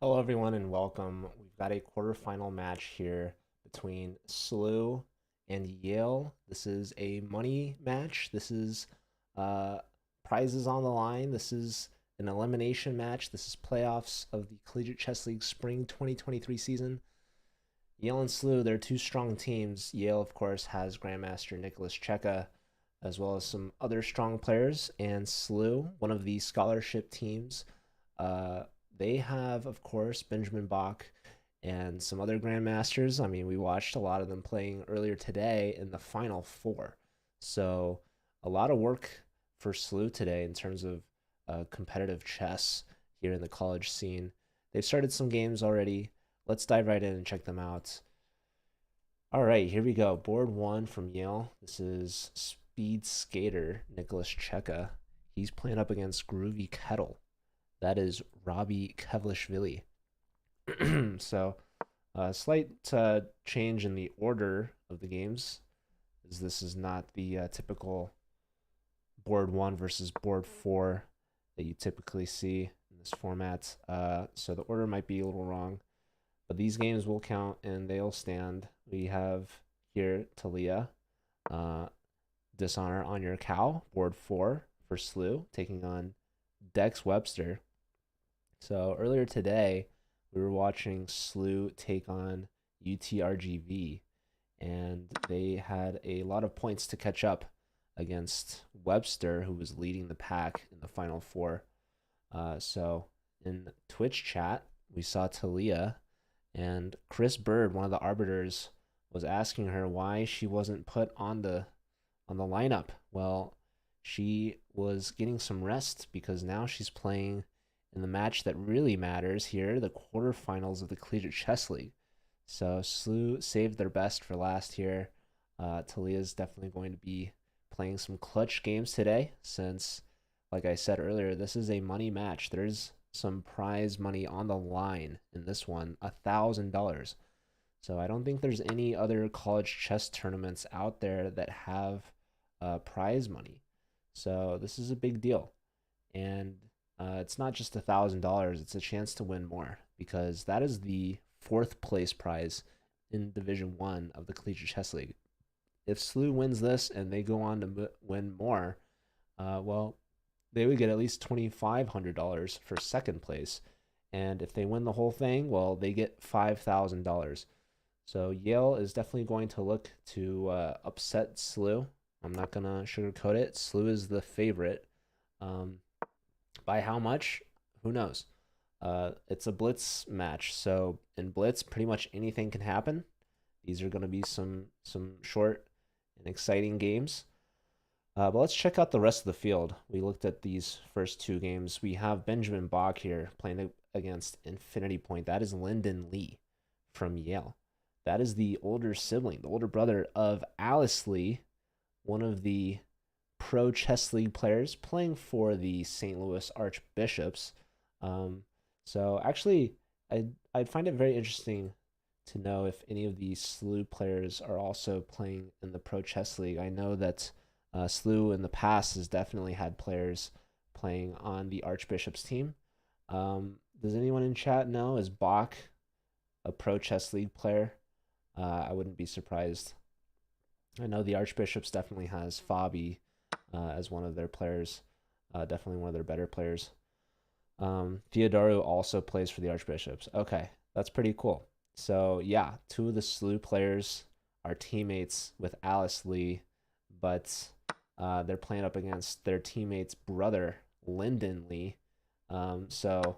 Hello, everyone, and welcome. We've got a quarterfinal match here between SLU and Yale. This is a money match. This is uh, prizes on the line. This is an elimination match. This is playoffs of the Collegiate Chess League Spring 2023 season. Yale and SLU, they're two strong teams. Yale, of course, has Grandmaster Nicholas Cheka, as well as some other strong players, and SLU, one of the scholarship teams. Uh, they have, of course, Benjamin Bach and some other grandmasters. I mean, we watched a lot of them playing earlier today in the Final Four. So, a lot of work for SLU today in terms of competitive chess here in the college scene. They've started some games already. Let's dive right in and check them out. All right, here we go. Board one from Yale. This is speed skater Nicholas Cheka. He's playing up against Groovy Kettle. That is Robbie Kevlishvili. So, a slight change in the order of the games, as this is not the typical board one versus board four that you typically see in this format. So the order might be a little wrong, but these games will count and they'll stand. We have here Talia, Dishonor on Your Cow, board four for SLU, taking on Dex Webster. So earlier today, we were watching SLU take on UTRGV, and they had a lot of points to catch up against Webster, who was leading the pack in the Final Four. So in Twitch chat, we saw Talia, and Chris Bird, one of the arbiters, was asking her why she wasn't put on the lineup. Well, she was getting some rest because now she's playing in the match that really matters here, the quarterfinals of the Collegiate Chess League. So SLU saved their best for last here. Talia's definitely going to be playing some clutch games today since, like I said earlier, this is a money match. There's some prize money on the line in this one, $1,000. So I don't think there's any other college chess tournaments out there that have prize money. So this is a big deal. And it's not just $1,000, it's a chance to win more because that is the fourth place prize in Division 1 of the Collegiate Chess League. If SLU wins this and they go on to win more, well, they would get at least $2,500 for second place. And if they win the whole thing, well, they get $5,000. So Yale is definitely going to look to upset SLU. I'm not going to sugarcoat it. SLU is the favorite. By how much? Who knows? It's a blitz match, so in blitz, pretty much anything can happen. These are going to be some short and exciting games. But let's check out the rest of the field. We looked at these first two games. We have Benjamin Bach here playing against Infinity Point. That is Lyndon Lee from Yale. That is the older sibling, the older brother of Alice Lee, one of the pro chess league players playing for the St. Louis Archbishops. So actually, I'd find it very interesting to know if any of these SLU players are also playing in the pro chess league. I know that SLU in the past has definitely had players playing on the Archbishops team. Does anyone in chat know? Is Bach a pro chess league player? I wouldn't be surprised. I know the Archbishops definitely has Fabi as one of their players, definitely one of their better players. Theodoro also plays for the Archbishops. Okay, that's pretty cool. So yeah, two of the SLU players are teammates with Alice Lee, but they're playing up against their teammate's brother, Lyndon Lee. So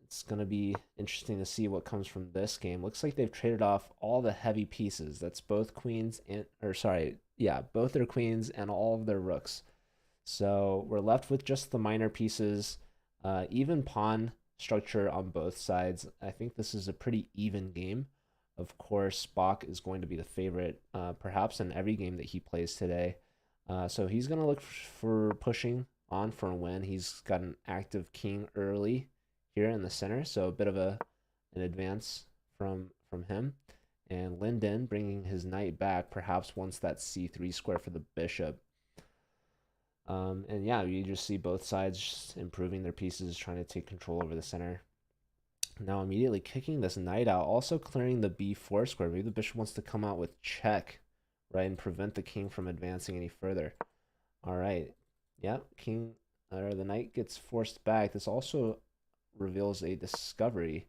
it's going to be interesting to see what comes from this game. Looks like they've traded off all the heavy pieces. That's both queens and, or sorry, yeah, both their queens and all of their rooks. So we're left with just the minor pieces, even pawn structure on both sides. I think this is a pretty even game. Of course, Bach is going to be the favorite, perhaps in every game that he plays today. So he's going to look for pushing on for a win. He's got an active king early here in the center, so a bit of an advance from him. And Lyndon bringing his knight back, perhaps wants that c3 square for the bishop. And yeah, you just see both sides just improving their pieces, trying to take control over the center. Now immediately kicking this knight out, also clearing the b4 square. Maybe the bishop wants to come out with check, right, and prevent the king from advancing any further. All right. Yep, king or the knight gets forced back. This also reveals a discovery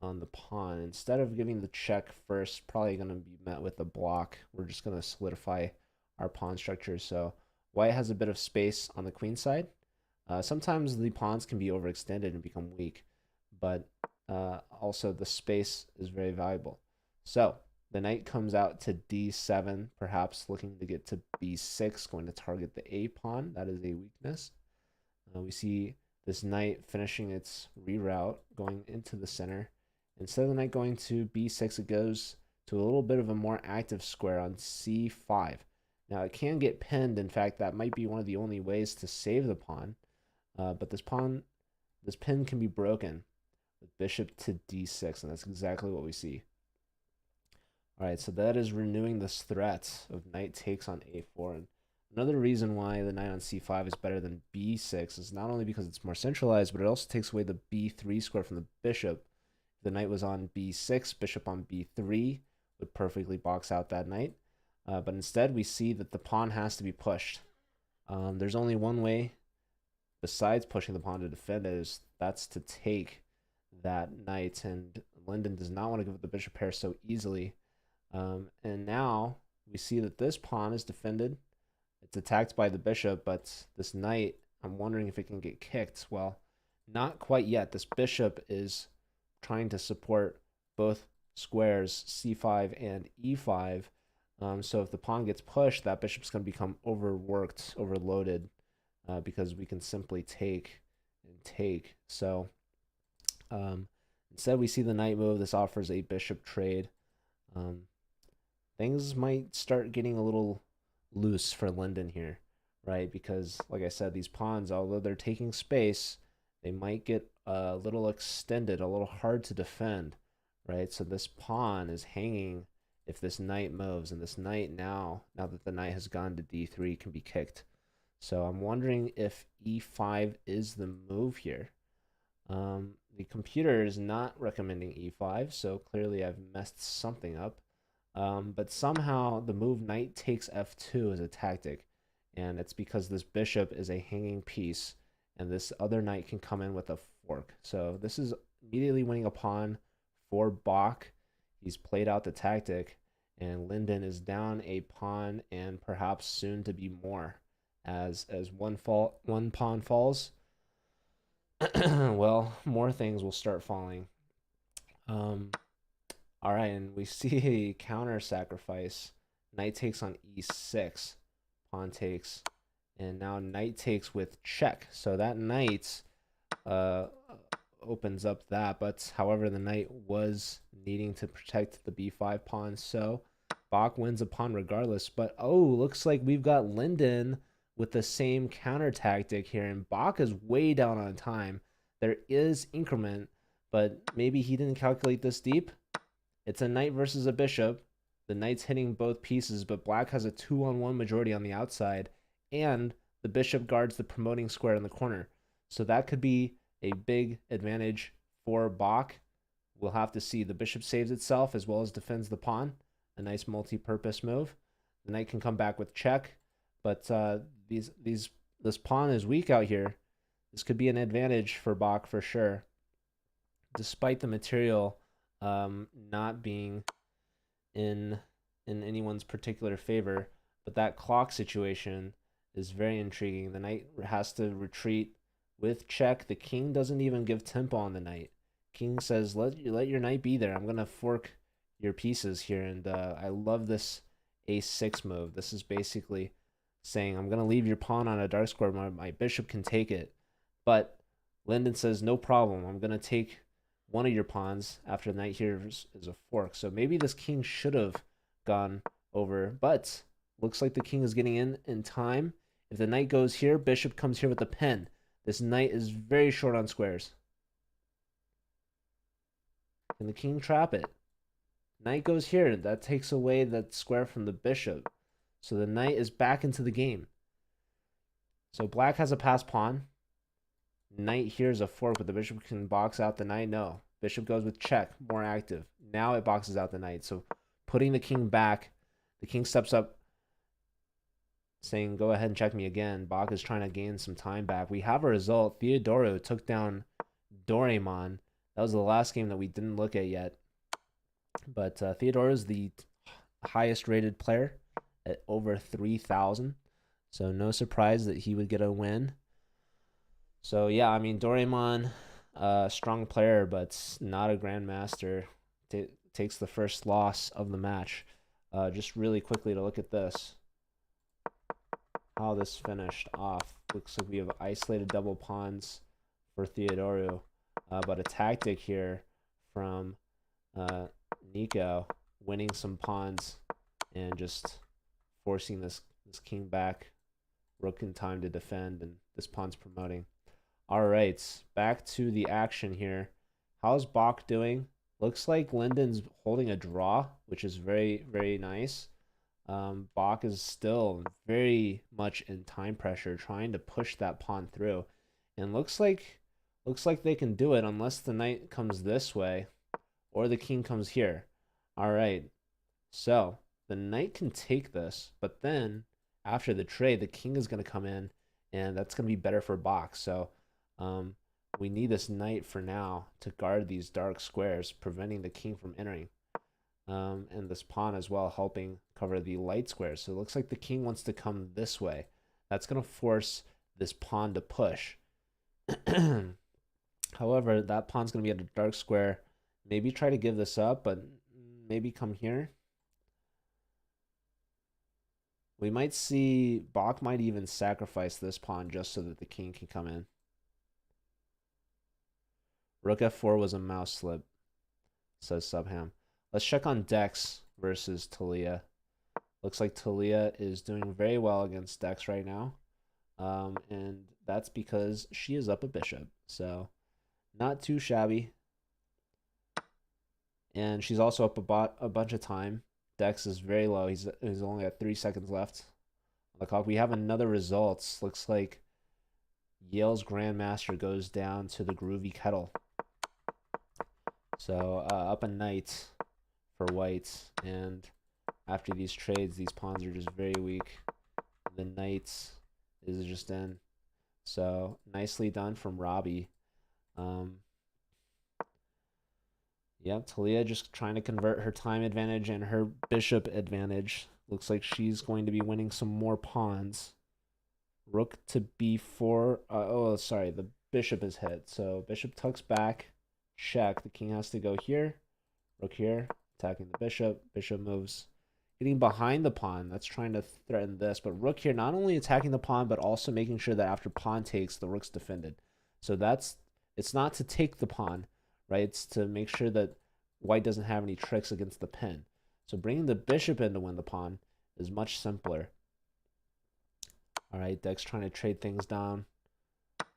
on the pawn. Instead of giving the check first, probably going to be met with a block. We're just going to solidify our pawn structure. So white has a bit of space on the queen side. Sometimes the pawns can be overextended and become weak, but also the space is very valuable. So the knight comes out to d7, perhaps looking to get to b6, going to target the a pawn. That is a weakness. We see this knight finishing its reroute, going into the center. Instead of the knight going to b6, it goes to a little bit of a more active square on c5. Now it can get pinned. In fact, that might be one of the only ways to save the pawn. But this pin can be broken with bishop to d6, and that's exactly what we see. All right, so that is renewing this threat of knight takes on a4. And another reason why the knight on c5 is better than b6 is not only because it's more centralized, but it also takes away the b3 square from the bishop. If the knight was on b6, bishop on b3 would perfectly box out that knight. But instead, we see that the pawn has to be pushed. There's only one way besides pushing the pawn to defend it, that's to take that knight, and Linden does not want to give up the bishop pair so easily. And now we see that this pawn is defended. It's attacked by the bishop, but this knight, I'm wondering if it can get kicked. Well, not quite yet. This bishop is trying to support both squares, c5 and e5. So if the pawn gets pushed, that bishop's going to become overworked, overloaded, because we can simply take and take. So instead, we see the knight move. This offers a bishop trade. Things might start getting a little loose for Linden here, right? Because, like I said, these pawns, although they're taking space, they might get a little extended, a little hard to defend, right? So this pawn is hanging if this knight moves, and this knight now that the knight has gone to d3, can be kicked. So I'm wondering if e5 is the move here. The computer is not recommending e5, so clearly I've messed something up. But somehow the move knight takes f2 is a tactic, and it's because this bishop is a hanging piece, and this other knight can come in with a fork. So this is immediately winning a pawn for Bach. He's played out the tactic, and Linden is down a pawn and perhaps soon to be more. As one pawn falls, well, more things will start falling. All right, and we see a counter sacrifice. Knight takes on e6, pawn takes, and now knight takes with check. So that knight opens up that, but however, the knight was needing to protect the b5 pawn, so Bach wins a pawn regardless. But oh, looks like we've got Linden with the same counter tactic here, and Bach is way down on time. There is increment, but maybe he didn't calculate this deep. It's a knight versus a bishop. The knight's hitting both pieces, but black has a 2-on-1 majority on the outside, and the bishop guards the promoting square in the corner. So that could be a big advantage for Bach. We'll have to see. The bishop saves itself as well as defends the pawn. A nice multi-purpose move. The knight can come back with check, but this pawn is weak out here. This could be an advantage for Bach for sure, despite the material not being in anyone's particular favor. But that clock situation is very intriguing. The knight has to retreat with check. The king doesn't even give tempo on the knight. King says, let your knight be there. I'm going to fork your pieces here. And I love this a6 move. This is basically saying, I'm going to leave your pawn on a dark square. My bishop can take it. But Linden says, no problem. I'm going to take one of your pawns after the knight here is a fork. So maybe this king should have gone over, but looks like the king is getting in time. If the knight goes here, bishop comes here with the pen. This knight is very short on squares. Can the king trap it? Knight goes here. That takes away that square from the bishop. So the knight is back into the game. So black has a passed pawn. Knight here is a fork, but the bishop can box out the knight. No. Bishop goes with check, more active. Now it boxes out the knight. So putting the king back, the king steps up, saying, go ahead and check me again. Bach is trying to gain some time back. We have a result. Theodoro took down Doraemon. That was the last game that we didn't look at yet. But Theodoro is the highest rated player at over 3,000. So no surprise that he would get a win. So yeah, I mean, Doraemon, strong player, but not a grandmaster. Takes the first loss of the match. Just really quickly to look at this. How this finished off. Looks like we have isolated double pawns for Theodoro. But a tactic here from Nico, winning some pawns and just forcing this king back. Rook in time to defend, and this pawn's promoting. All right, back to the action here. How's Bach doing? Looks like Linden's holding a draw, which is very, very nice. Bach is still very much in time pressure, trying to push that pawn through, and looks like they can do it unless the knight comes this way or the king comes here. All right, so the knight can take this, but then after the trade, the king is going to come in, and that's going to be better for Bach. So we need this knight for now to guard these dark squares, preventing the king from entering. And this pawn as well, helping cover the light squares. So it looks like the king wants to come this way. That's going to force this pawn to push. However, that pawn's going to be at a dark square. Maybe try to give this up, but maybe come here. We might see Bach might even sacrifice this pawn just so that the king can come in. Rook f4 was a mouse slip, says Subham. Let's check on Dex versus Talia. Looks like Talia is doing very well against Dex right now. And that's because she is up a bishop. So not too shabby. And she's also up a bunch of time. Dex is very low. He's only at 3 seconds left on the clock. We have another result. Looks like Yale's Grandmaster goes down to the Groovy Kettle. So up a knight for white, and after these trades, these pawns are just very weak. The knight is just in. So nicely done from Robbie. Yep, Talia just trying to convert her time advantage and her bishop advantage. Looks like she's going to be winning some more pawns. Rook to b4. Oh, sorry, the bishop is hit. So bishop tucks back. Check. The king has to go here. Rook here. Attacking the bishop. Bishop moves. Getting behind the pawn. That's trying to threaten this. But rook here, not only attacking the pawn, but also making sure that after pawn takes, the rook's defended. So it's not to take the pawn, right? It's to make sure that white doesn't have any tricks against the pin. So bringing the bishop in to win the pawn is much simpler. All right, Dex trying to trade things down. But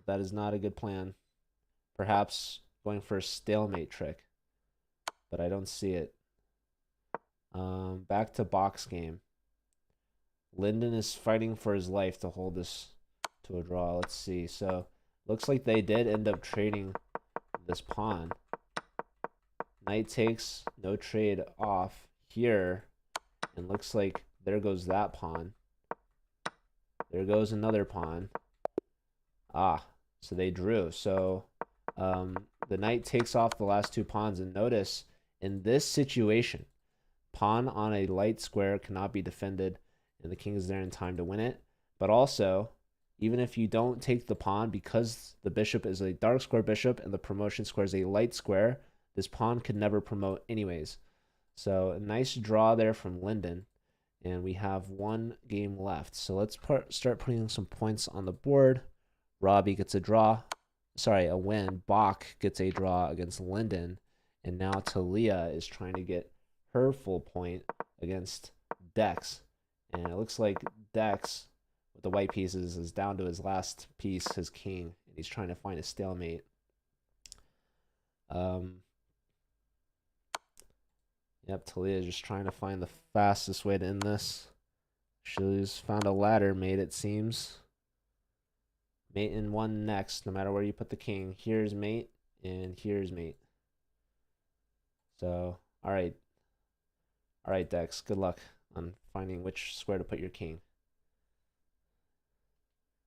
that is not a good plan. Perhaps going for a stalemate trick, but I don't see it. Back to box game. Linden is fighting for his life to hold this to a draw. Let's see. So looks like they did end up trading this pawn. Knight takes, no trade off here, and looks like there goes that pawn. There goes another pawn. So they drew. So the knight takes off the last two pawns, and notice in this situation, pawn on a light square cannot be defended, and the king is there in time to win it. But also, even if you don't take the pawn, because the bishop is a dark square bishop and the promotion square is a light square, this pawn could never promote anyways. So a nice draw there from Linden, and we have one game left. So let's start putting some points on the board. Robbie gets a draw. Sorry, a win. Bach gets a draw against Linden, and now Talia is trying to get her full point against Dex. And it looks like Dex, with the white pieces, is down to his last piece, his king, and he's trying to find a stalemate. Yep, Talia is just trying to find the fastest way to end this. She's found a ladder mate, it seems. Mate in one next, no matter where you put the king. Here's mate, and here's mate. So, all right. All right, Dex, good luck on finding which square to put your king.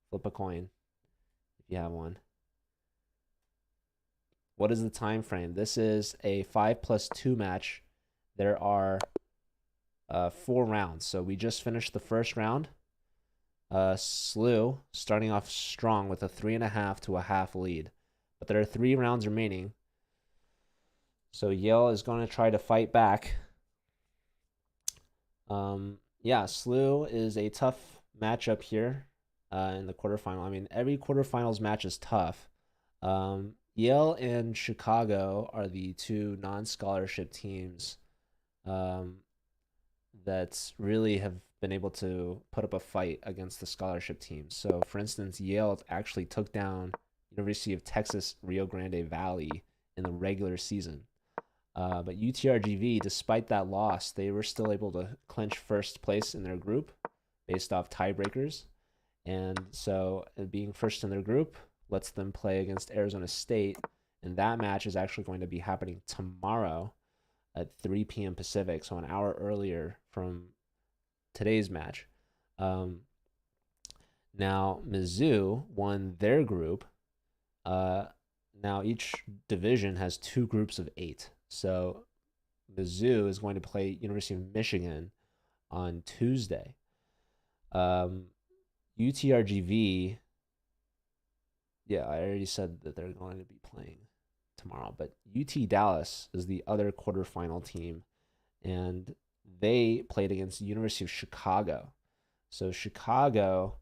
Flip a coin if you have one. What is the time frame? This is a 5+2 match. There are 4 rounds. So we just finished the first round. SLU starting off strong with a 3.5 to a half lead. But there are 3 rounds remaining. So Yale is going to try to fight back. Yeah, SLU is a tough matchup here in the quarterfinal. I mean, every quarterfinals match is tough. Yale and Chicago are the 2 non-scholarship teams that really have been able to put up a fight against the scholarship teams. So, for instance, Yale actually took down University of Texas Rio Grande Valley in the regular season. But UTRGV, despite that loss, they were still able to clinch first place in their group based off tiebreakers. And so being first in their group lets them play against Arizona State. And that match is actually going to be happening tomorrow at 3 p.m. Pacific, so an hour earlier from today's match. Now, Mizzou won their group. Now, each division has 2 groups of 8. So Mizzou is going to play University of Michigan on Tuesday. UTRGV, yeah, I already said that they're going to be playing tomorrow, but UT Dallas is the other quarterfinal team, and they played against the University of Chicago. So Chicago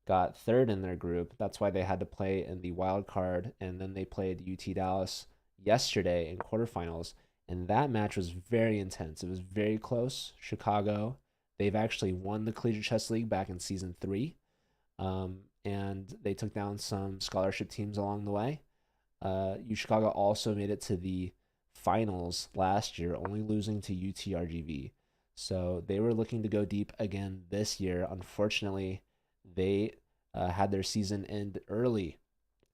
got 3rd in their group. That's why they had to play in the wild card, and then they played UT Dallas yesterday in quarterfinals, and that match was very intense. It was very close. Chicago, they've actually won the Collegiate Chess League back in season 3, and they took down some scholarship teams along the way. Chicago also made it to the finals last year, only losing to UTRGV. So they were looking to go deep again this year. Unfortunately, they had their season end early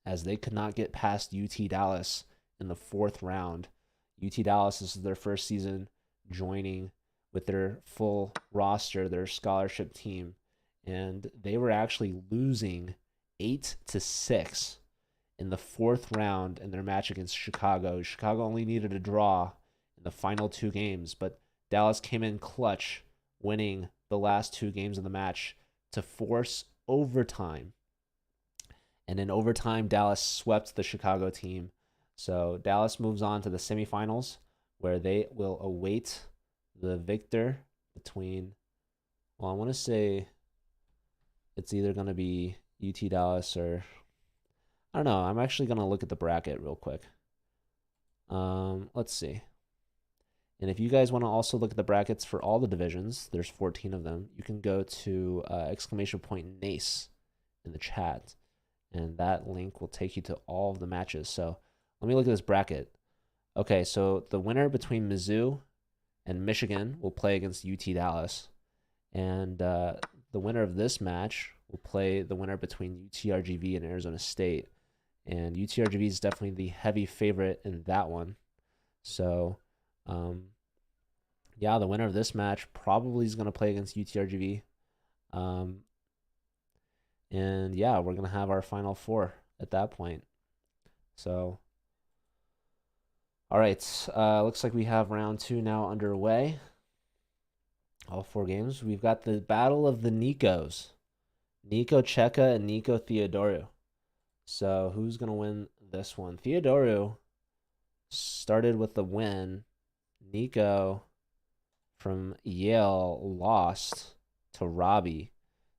as they could not get past UT Dallas in the 4th round. UT Dallas, this is their first season joining with their full roster, their scholarship team, and they were actually losing 8-6 in the 4th round in their match against Chicago. Chicago only needed a draw in the final 2 games, but Dallas came in clutch, winning the last 2 games of the match to force overtime. And in overtime, Dallas swept the Chicago team. So Dallas moves on to the semifinals, where they will await the victor between, well, I want to say it's either going to be UT Dallas or, I don't know. I'm actually going to look at the bracket real quick. Let's see. And if you guys want to also look at the brackets for all the divisions, there's 14 of them, you can go to !NACE in the chat, and that link will take you to all of the matches. So let me look at this bracket. Okay, so the winner between Mizzou and Michigan will play against UT Dallas, and the winner of this match will play the winner between UTRGV and Arizona State. And UTRGV is definitely the heavy favorite in that one. So, yeah, the winner of this match probably is going to play against UTRGV. And yeah, we're going to have our final 4 at that point. So, all right. Looks like we have round 2 now underway. All 4 games. We've got the battle of the Nikos. Nico Cheka and Nico Theodoru. So who's going to win this one? Theodoru started with the win. Nico from Yale lost to Robbie.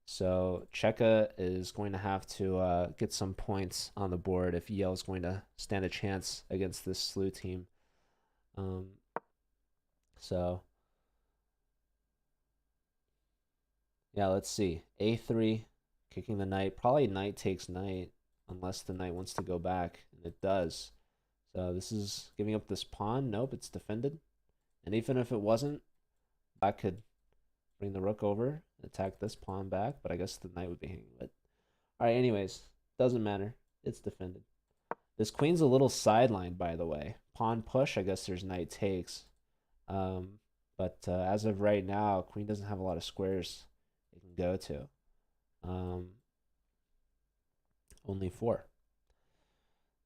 So Cheka is going to have to get some points on the board if Yale is going to stand a chance against this SLU team. So, yeah, let's see. A3, kicking the knight. Probably knight takes knight, unless the knight wants to go back, and it does. So this is giving up this pawn. Nope, it's defended. And even if it wasn't, black could bring the rook over, attack this pawn back, but I guess the knight would be hanging. But all right, anyways, doesn't matter. It's defended. This queen's a little sidelined, by the way. Pawn push, I guess there's knight takes. Um, but as of right now, queen doesn't have a lot of squares it can go to. Only 4.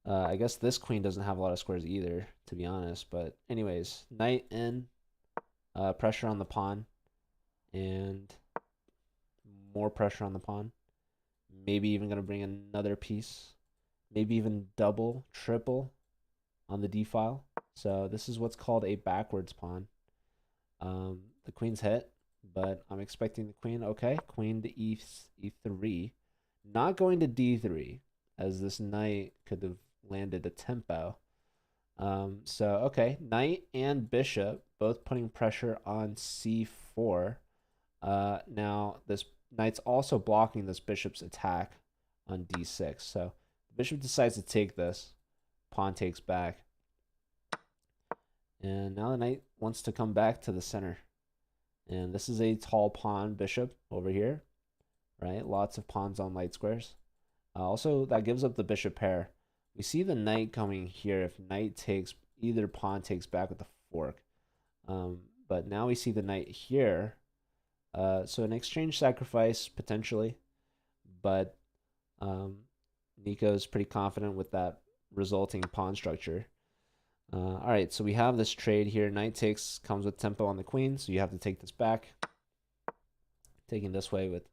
I guess this queen doesn't have a lot of squares either, to be honest. But anyways, knight in, pressure on the pawn, and more pressure on the pawn. Maybe even going to bring another piece. Maybe even double, triple on the d file. So this is what's called a backwards pawn. The queen's hit, but I'm expecting the queen. Okay, queen to e3. Not going to d3, as this knight could have landed a tempo. So, okay, knight and bishop both putting pressure on c4. Now, this knight's also blocking this bishop's attack on d6. So, the bishop decides to take this. Pawn takes back. And now the knight wants to come back to the center. And this is a tall pawn bishop over here, right? Lots of pawns on light squares. Also, that gives up the bishop pair. We see the knight coming here if knight takes, either pawn takes back with the fork. But now we see the knight here. So an exchange sacrifice, potentially. But Nico's pretty confident with that resulting pawn structure. All right, so we have this trade here. Knight takes comes with tempo on the queen, so you have to take this back. Taking this way with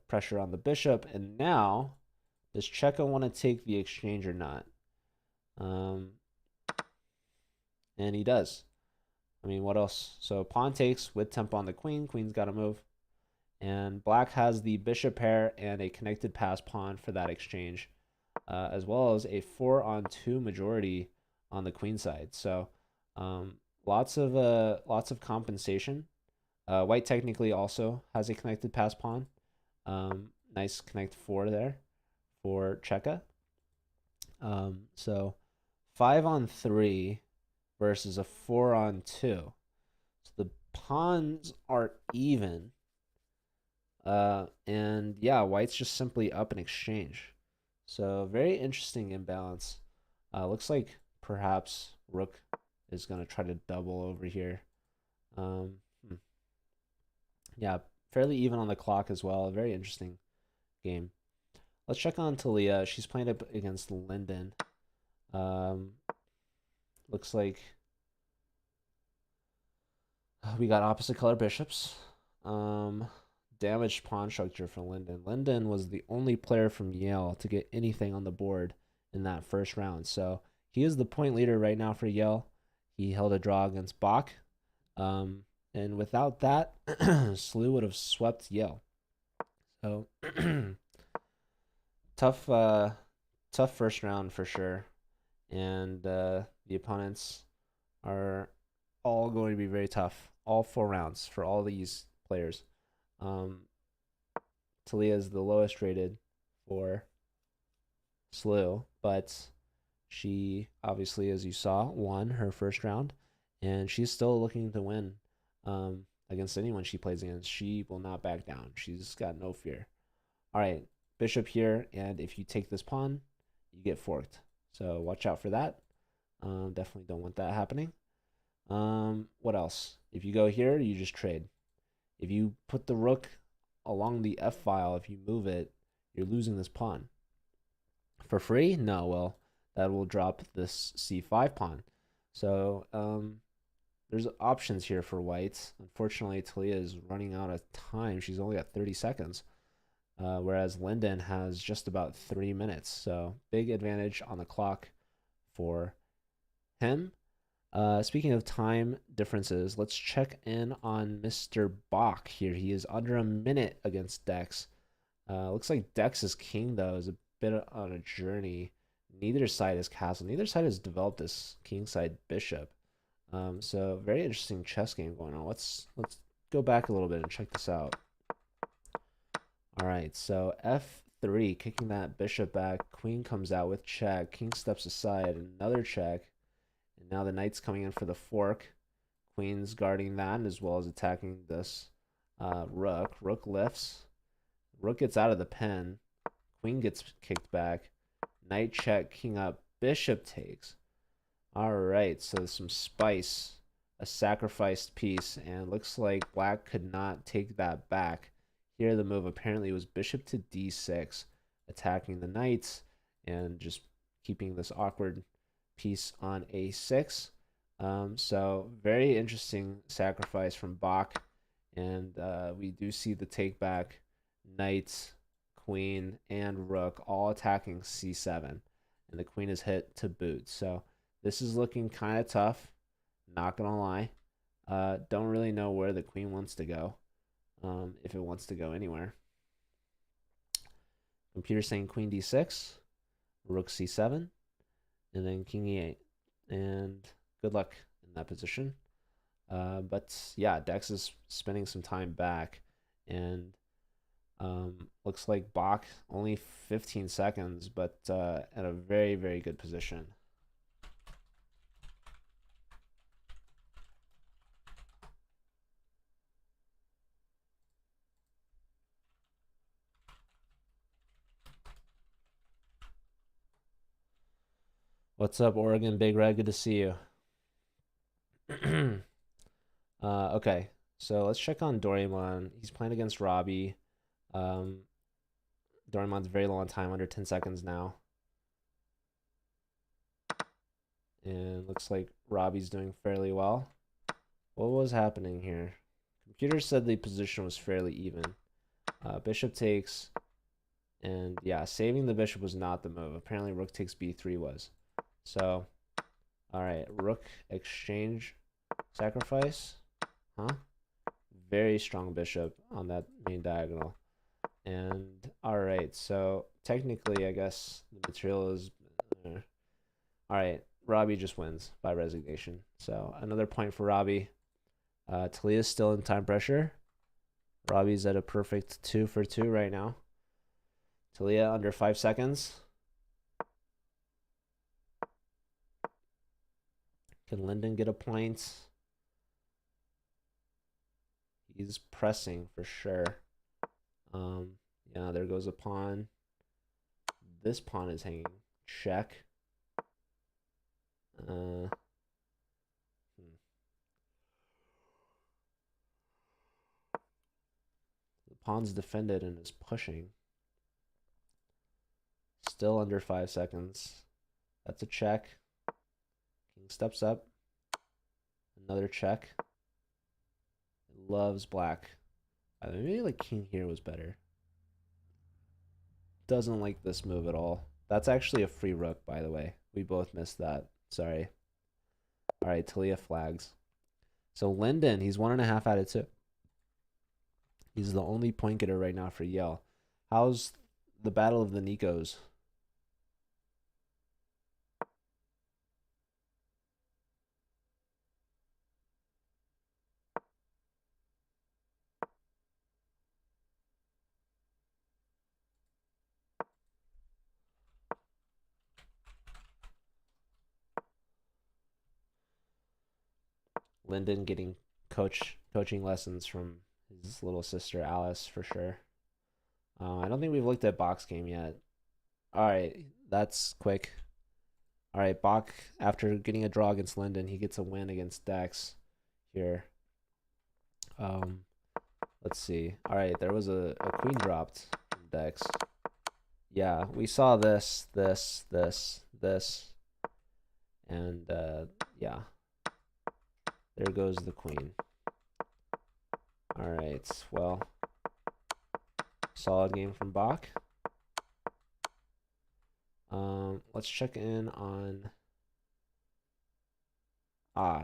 pressure on the bishop. And now, does Checo want to take the exchange or not? And he does. I mean, what else? So pawn takes with tempo on the queen. Queen's got to move. And black has the bishop pair and a connected pass pawn for that exchange, as well as a 4-on-2 majority on the queen side. So lots of compensation. White technically also has a connected pass pawn. Nice connect 4 there for Checa. So 5-on-3 versus a 4-on-2. So the pawns are even. And yeah, white's just simply up in exchange. So very interesting imbalance. Looks like perhaps rook is going to try to double over here. Yeah, fairly even on the clock as well. A very interesting game. Let's check on Talia. She's playing up against Linden. Looks like we got opposite color bishops. Damaged pawn structure for Linden. Linden was the only player from Yale to get anything on the board in that first round. So he is the point leader right now for Yale. He held a draw against Bach. And without that, SLU would have swept Yale. So tough first round for sure. And the opponents are all going to be very tough. All 4 rounds for all these players. Talia is the lowest rated for SLU, but she obviously, as you saw, won her first round, and she's still looking to win against anyone she plays against. She will not back down. She's got no fear. All right, bishop here, and if you take this pawn, you get forked. So watch out for that. Definitely don't want that happening. What else? If you go here, you just trade. If you put the rook along the f file, if you move it, you're losing this pawn. For free? No, well, that will drop this c5 pawn. So there's options here for white. Unfortunately, Talia is running out of time. She's only got 30 seconds, whereas Linden has just about 3 minutes. So big advantage on the clock for him. Speaking of time differences, let's check in on Mr. Bach here. He is under a minute against Dex. Looks like Dex's king, though, is a bit on a journey. Neither side is castle. Neither side has developed this kingside bishop. So very interesting chess game going on. Let's go back a little bit and check this out. All right, so f3, kicking that bishop back. Queen comes out with check. King steps aside, another check. And now the knight's coming in for the fork. Queen's guarding that as well as attacking this rook. Rook lifts. Rook gets out of the pen. Queen gets kicked back. Knight check, king up, bishop takes. All right, so some spice, a sacrificed piece, and looks like black could not take that back. Here the move apparently was bishop to d6, attacking the knights and just keeping this awkward piece on a6. So very interesting sacrifice from Bach, and we do see the take back, knight, queen, and rook all attacking c7, and the queen is hit to boot. So this is looking kind of tough, not gonna lie. Don't really know where the queen wants to go, if it wants to go anywhere. Computer saying queen d6, rook c7, and then king e8. And good luck in that position. But yeah, Dex is spending some time back, and looks like Bach only 15 seconds, but at a very, very good position. What's up, Oregon Big Red? Good to see you. Okay, so let's check on Doraemon. He's playing against Robbie. Doraemon's very low on time, under 10 seconds now. And looks like Robbie's doing fairly well. What was happening here? Computer said the position was fairly even. Bishop takes, and yeah, saving the bishop was not the move. Apparently rook takes b3 was. So, all right, rook exchange, sacrifice, huh? Very strong bishop on that main diagonal. And all right, so technically, I guess the material is. All right, Robbie just wins by resignation. So another point for Robbie. Talia's still in time pressure. Robbie's at a perfect 2 for 2 right now. Talia under 5 seconds. Can Lyndon get a point? He's pressing for sure. Yeah, there goes a pawn. This pawn is hanging. Check. The pawn's defended and is pushing. Still under 5 seconds. That's a check. King steps up. Another check. It loves black. Maybe like king here was better. Doesn't like this move at all. That's actually a free rook, by the way. We both missed that. Sorry. All right, Talia flags. So Lyndon, he's 1.5 out of 2. He's the only point getter right now for Yale. How's the Battle of the Nikos? Lyndon getting coaching lessons from his little sister Alice for sure. I don't think we've looked at Bach's game yet. All right, that's quick. All right, Bach, after getting a draw against Lyndon, he gets a win against Dex here. Let's see. All right, there was a queen dropped from Dex. Yeah, we saw this, and yeah. There goes the queen. All right, well, solid game from Bach. Let's check in on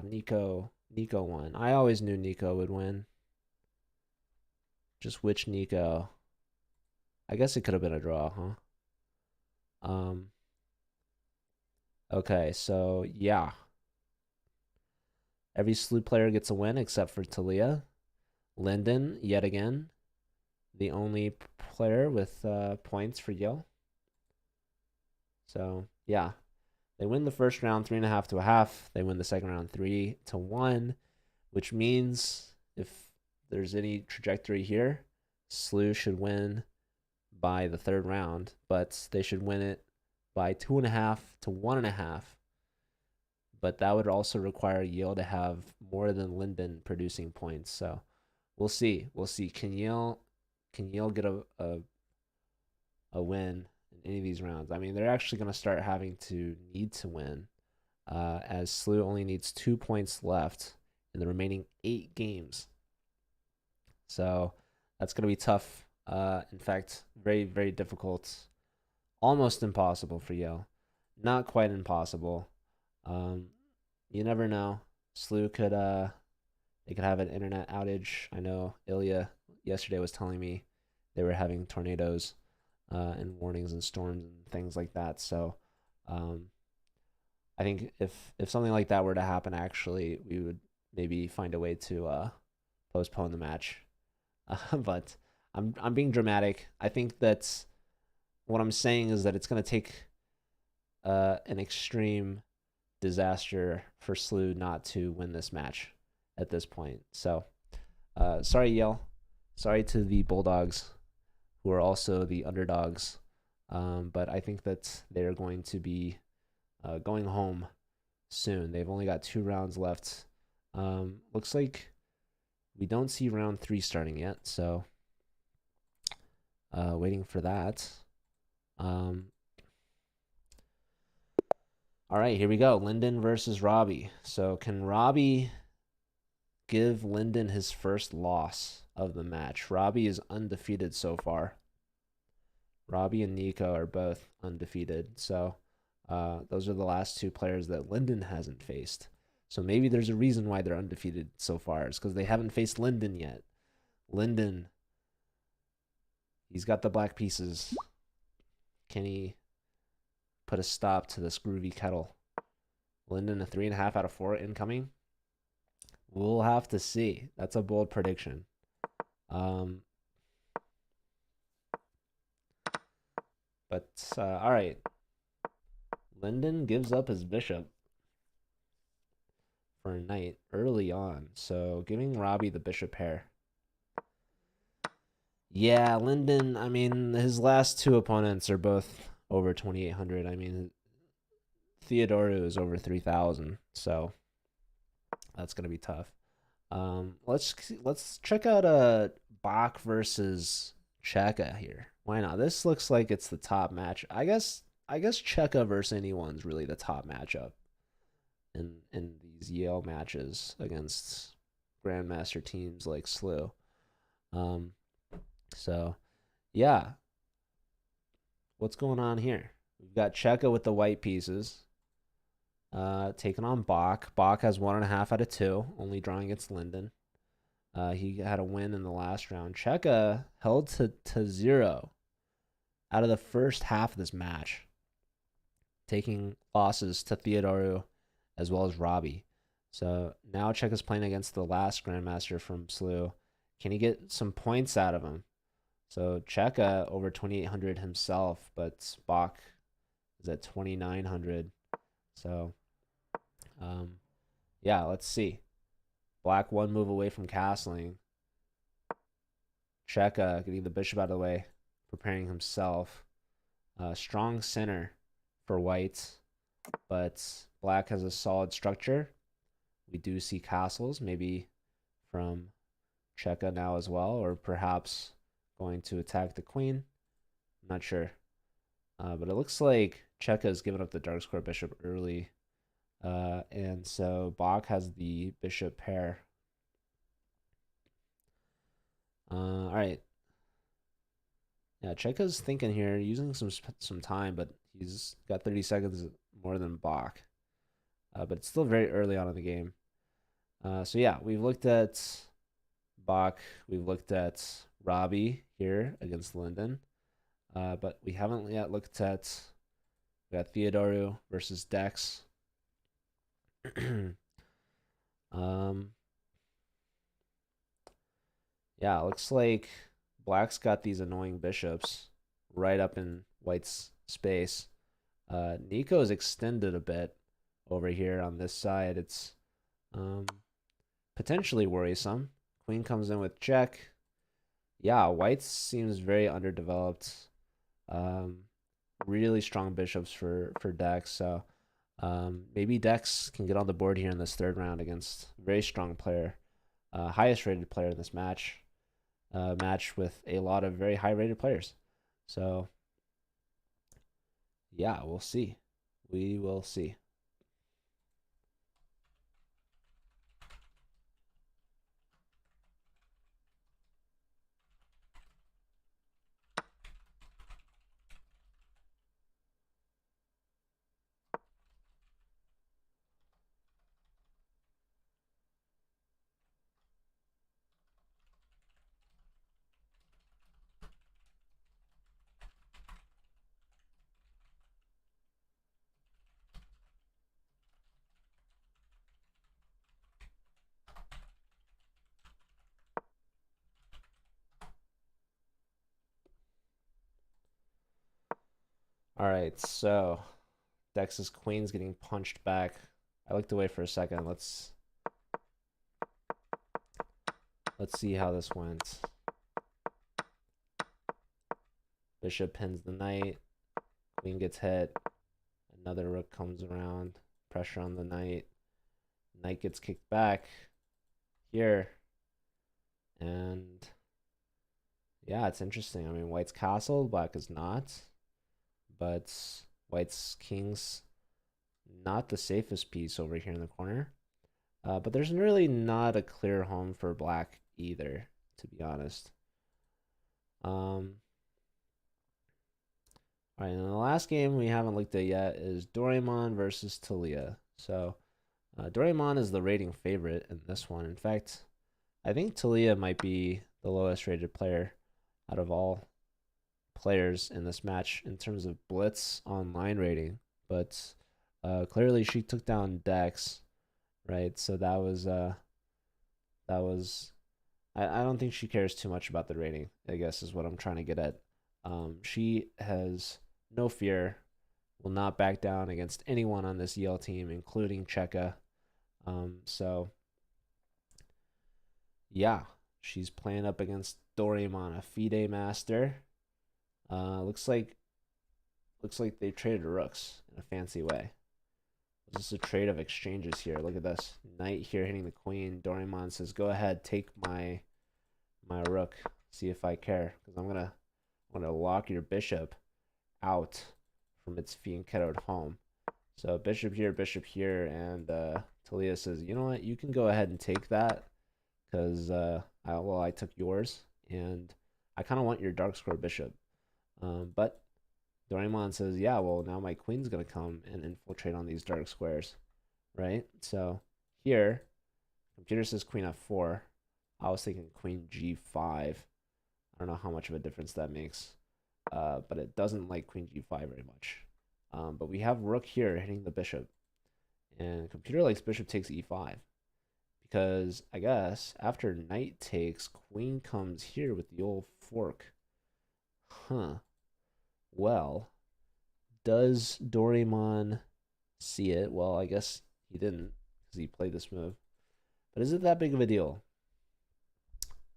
Nico. Nico won. I always knew Nico would win. Just which Nico? I guess it could have been a draw, huh? Okay, so yeah. Every SLU player gets a win except for Talia. Lyndon, yet again, the only player with points for Yale. So, yeah. They win the first round 3.5 to a half. They win the second round 3 to 1, which means if there's any trajectory here, SLU should win by the third round, but they should win it by 2.5 to 1.5. But that would also require Yale to have more than Linden producing points. So we'll see. We'll see. Can Yale get a win in any of these rounds? I mean, they're actually going to start having to need to win, as SLU only needs 2 points left in the remaining 8 games. So that's going to be tough. In fact, very, very difficult. Almost impossible for Yale. Not quite impossible. You never know. SLU could they could have an internet outage. I know Ilya yesterday was telling me they were having tornadoes and warnings and storms and things like that. So I think if something like that were to happen, actually, we would maybe find a way to postpone the match. But I'm being dramatic. I think that what I'm saying is that it's going to take an extreme disaster for SLU not to win this match at this point. So, sorry, Yale. Sorry to the Bulldogs, who are also the underdogs. But I think that they're going to be going home soon. They've only got 2 rounds left. Looks like we don't see round 3 starting yet. So, waiting for that. All right, here we go. Linden versus Robbie. So can Robbie give Linden his first loss of the match? Robbie is undefeated so far. Robbie and Nico are both undefeated. So those are the last 2 players that Linden hasn't faced. So maybe there's a reason why they're undefeated so far. It's because they haven't faced Linden yet. Linden, he's got the black pieces. Can he put a stop to this groovy kettle? Linden, a 3.5 out of 4 incoming. We'll have to see. That's a bold prediction. But all right. Linden gives up his bishop for a knight early on, so giving Robbie the bishop pair. Yeah, Linden, I mean, his last 2 opponents are both over 2,800. I mean, Theodoru is over 3,000, so that's gonna be tough. Let's check out Bach versus Cheka here. Why not? This looks like it's the top match. I guess Cheka versus anyone's really the top matchup in these Yale matches against grandmaster teams like SLU. So yeah, what's going on here? We've got Cheka with the white pieces, taking on Bach. Bach has 1.5 out of 2, only drawing against Linden. He had a win in the last round. Cheka held to 0 out of the first half of this match, taking losses to Theodoru as well as Robbie. So now Cheka's playing against the last grandmaster from SLU. Can he get some points out of him? So Cheka over 2,800 himself, but Bach is at 2,900. So, yeah, let's see. Black 1 move away from castling. Cheka getting the bishop out of the way, preparing himself. Strong center for white, but black has a solid structure. We do see castles, maybe from Cheka now as well, or perhaps going to attack the queen. I'm not sure. But it looks like Cheka has given up the dark square bishop early. And so Bach has the bishop pair. All right. Yeah, Cheka's thinking here, using some time, but he's got 30 seconds more than Bach. But it's still very early on in the game. So yeah, we've looked at Bach. We've looked at Robbie here against Linden. But we haven't yet looked at, we got Theodoru versus Dex. Yeah, looks like black's got these annoying bishops right up in white's space. Nico's extended a bit over here on this side. It's potentially worrisome. Queen comes in with check. Yeah, white seems very underdeveloped. Really strong bishops for Dex. So maybe Dex can get on the board here in this third round against a very strong player, highest rated player in this match with a lot of very high rated players. So yeah, we'll see. We will see. All right, so Dex's queen's getting punched back. I looked away for a second. Let's see how this went. Bishop pins the knight. Queen gets hit. Another rook comes around. Pressure on the knight. Knight gets kicked back here. And yeah, it's interesting. I mean, white's castle, black is not. But white's king's not the safest piece over here in the corner. But there's really not a clear home for black either, to be honest. All right, and the last game we haven't looked at yet is Doraemon versus Talia. So Doraemon is the rating favorite in this one. In fact, I think Talia might be the lowest rated player out of all players in this match in terms of Blitz online rating. But clearly she took down Dex, right? So that was I don't think she cares too much about the rating, I guess is what I'm trying to get at. She has no fear, will not back down against anyone on this Yale team, including Cheka. So yeah, she's playing up against Doraemon, a FIDE master. Looks like they traded rooks in a fancy way. This is a trade of exchanges here. Look at this. Knight here hitting the queen. Doraemon says, "Go ahead, take my rook. See if I care, because I'm gonna lock your bishop out from its fianchettoed home." So bishop here, and Talia says, "You know what? You can go ahead and take that, because I took yours, and I kind of want your dark square bishop." But Doraemon says, "Yeah, well, now my queen's gonna come and infiltrate on these dark squares, right?" So here, computer says queen f4. I was thinking queen g5. I don't know how much of a difference that makes, but it doesn't like queen g5 very much. But we have rook here hitting the bishop, and computer likes bishop takes e5, because I guess after knight takes, queen comes here with the old fork. Huh. Well, does Doraemon see it? Well, I guess he didn't, because he played this move. But is it that big of a deal?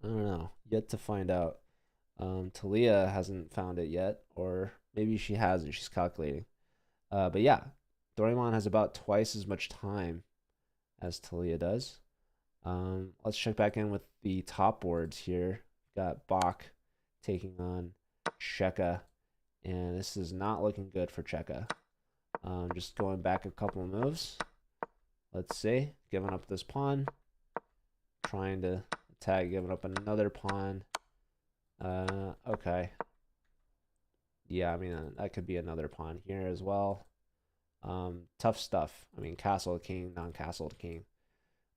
I don't know. Yet to find out. Talia hasn't found it yet, or maybe she has and she's calculating. But yeah, Doraemon has about twice as much time as Talia does. Let's check back in with the top boards here. Got Bach taking on Cheka, and this is not looking good for Cheka. Just going back a couple of moves. Let's see. Giving up this pawn. Trying to attack, giving up another pawn. Okay. Yeah, I mean, that could be another pawn here as well. Tough stuff. I mean, castle to king, non-castle to king.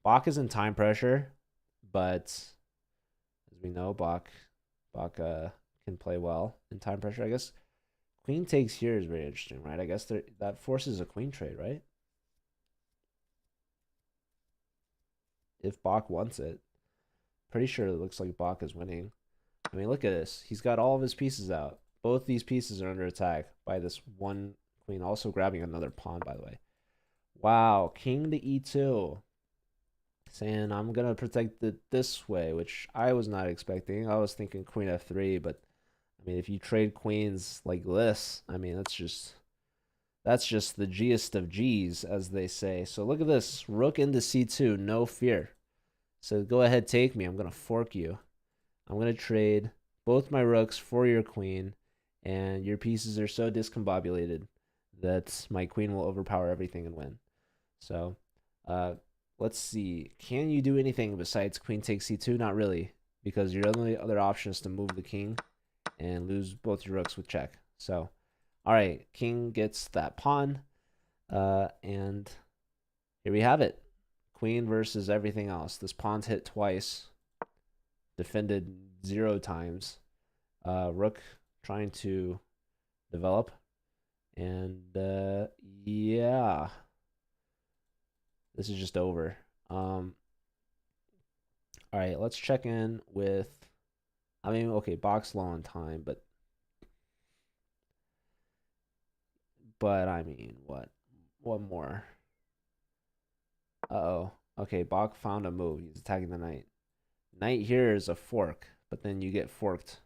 Bach is in time pressure, but as we know, Bach can play well in time pressure. I guess queen takes here is very interesting, right? I guess that forces a queen trade, right? If Bach wants it. Pretty sure it looks like Bach is winning. I mean, look at this. He's got all of his pieces out. Both these pieces are under attack by this one queen, also grabbing another pawn, by the way. Wow, king to e2. Saying I'm going to protect it this way, which I was not expecting. I was thinking queen f3, but I I mean, if you trade queens like this, I mean, that's just the G'est of G's, as they say. So look at this. Rook into C2, no fear. So go ahead, take me. I'm going to fork you. I'm going to trade both my rooks for your queen, and your pieces are so discombobulated that my queen will overpower everything and win. So let's see. Can you do anything besides queen takes C2? Not really, because your only other option is to move the king and lose both your rooks with check. So, all right, king gets that pawn, and here we have it. Queen versus everything else. This pawn's hit twice, defended 0 times. Rook trying to develop, and yeah, this is just over. All right, let's check in with. I mean, okay, box low on time, but I mean, what more? Uh-oh. Okay, Bach found a move. He's attacking the knight. Knight here is a fork, but then you get forked.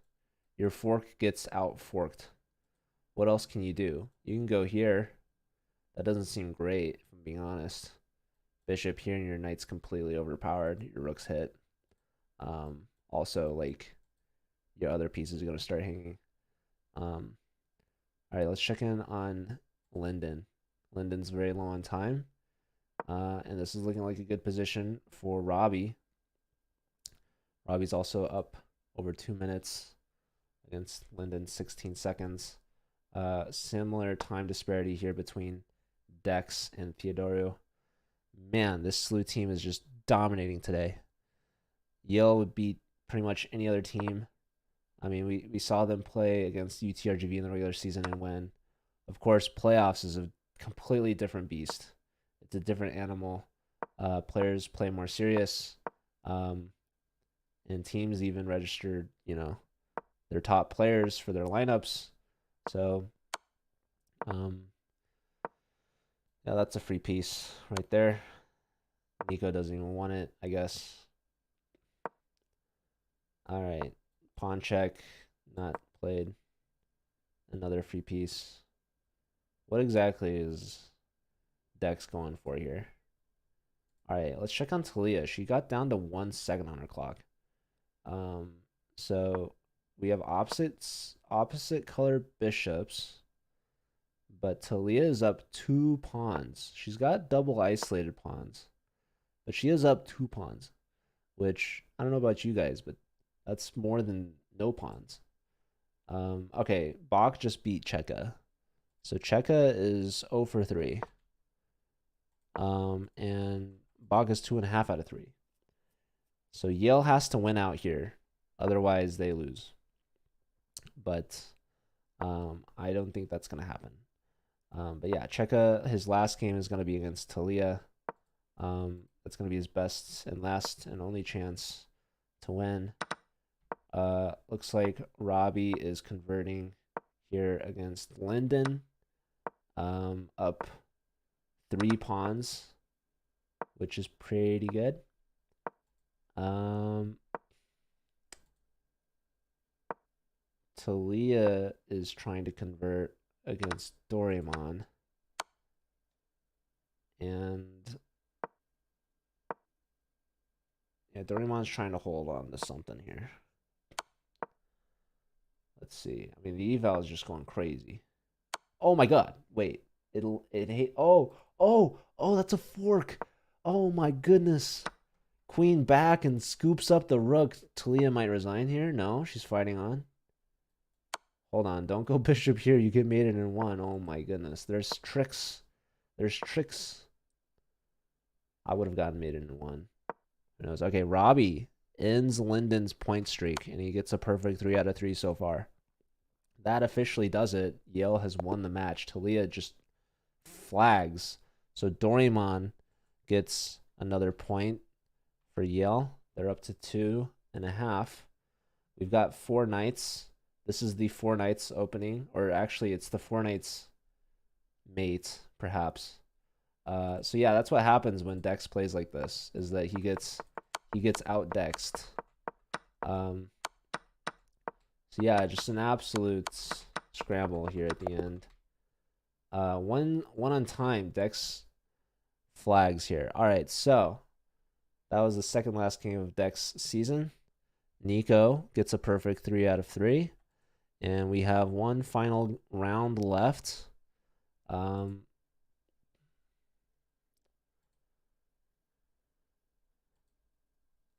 Your fork gets out forked. What else can you do? You can go here. That doesn't seem great, if I'm being honest. Bishop here and your knight's completely overpowered. Your rook's hit. Also, like, your other pieces are going to start hanging. All right, let's check in on Linden. Linden's very low on time. And this is looking like a good position for Robbie. Robbie's also up over 2 minutes against Linden, 16 seconds. Similar time disparity here between Dex and Theodorio. Man, this SLU team is just dominating today. Yale would beat pretty much any other team. I mean, we saw them play against UTRGV in the regular season and win. Of course, playoffs is a completely different beast. It's a different animal. Players play more serious. And teams even registered, their top players for their lineups. So, yeah, that's a free piece right there. Nico doesn't even want it, I guess. All right. Pawn check, not played. Another free piece. What exactly is Dex going for here? All right, let's check on Talia. She got down to 1 second on her clock. So we have opposite color bishops, but Talia is up 2 pawns. She's got double isolated pawns, but she is up 2 pawns, which I don't know about you guys, but that's more than no pawns. Okay, Bach just beat Cheka. So Cheka is 0 for 3. And Bach is 2.5 out of 3. So Yale has to win out here. Otherwise, they lose. But I don't think that's going to happen. But yeah, Cheka, his last game is going to be against Talia. That's going to be his best and last and only chance to win. Looks like Robbie is converting here against Linden. Up 3 pawns, which is pretty good. Talia is trying to convert against Doraemon. And yeah, Doraemon's trying to hold on to something here. Let's see. I mean, the eval is just going crazy. Oh my god. Wait. It hate. Oh, that's a fork. Oh my goodness. Queen back and scoops up the rook. Talia might resign here. No, she's fighting on. Hold on. Don't go bishop here. You get mated in 1. Oh my goodness. There's tricks. There's tricks. I would have gotten mated in 1. Who knows? Okay, Robbie ends Linden's point streak, and he gets a perfect 3 out of 3 so far. That officially does it. Yale has won the match. Talia just flags. So Doraemon gets another point for Yale. They're up to 2.5. We've got 4 knights. This is the 4 knights opening, or actually it's the 4 knights mate, perhaps. So yeah, that's what happens when Dex plays like this, is that he gets out-dexed. So yeah, just an absolute scramble here at the end. One on time. Dex flags here. All right, so that was the second last game of Dex season. Nico gets a perfect 3 out of 3. And we have one final round left.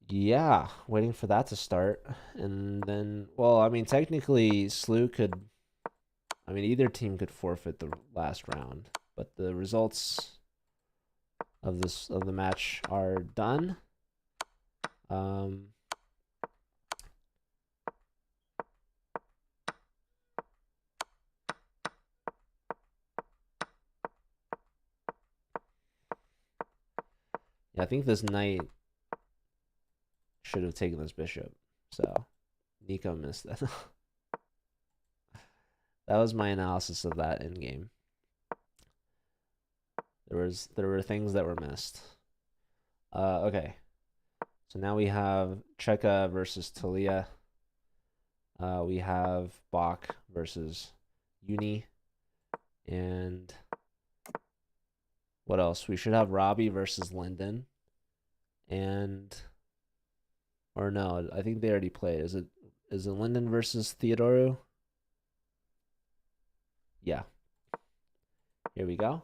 Yeah, waiting for that to start. And then, well, I mean, technically, SLU could, I mean, either team could forfeit the last round, but the results of the match are done. Yeah, I think this knight should have taken this bishop. So Nico missed that. That was my analysis of that in game. There were things that were missed. Okay. So now we have Cheka versus Talia. We have Bach versus Uni. And what else? We should have Robbie versus Linden. And or no, I think they already played. Is it Linden versus Theodoro? Yeah. Here we go.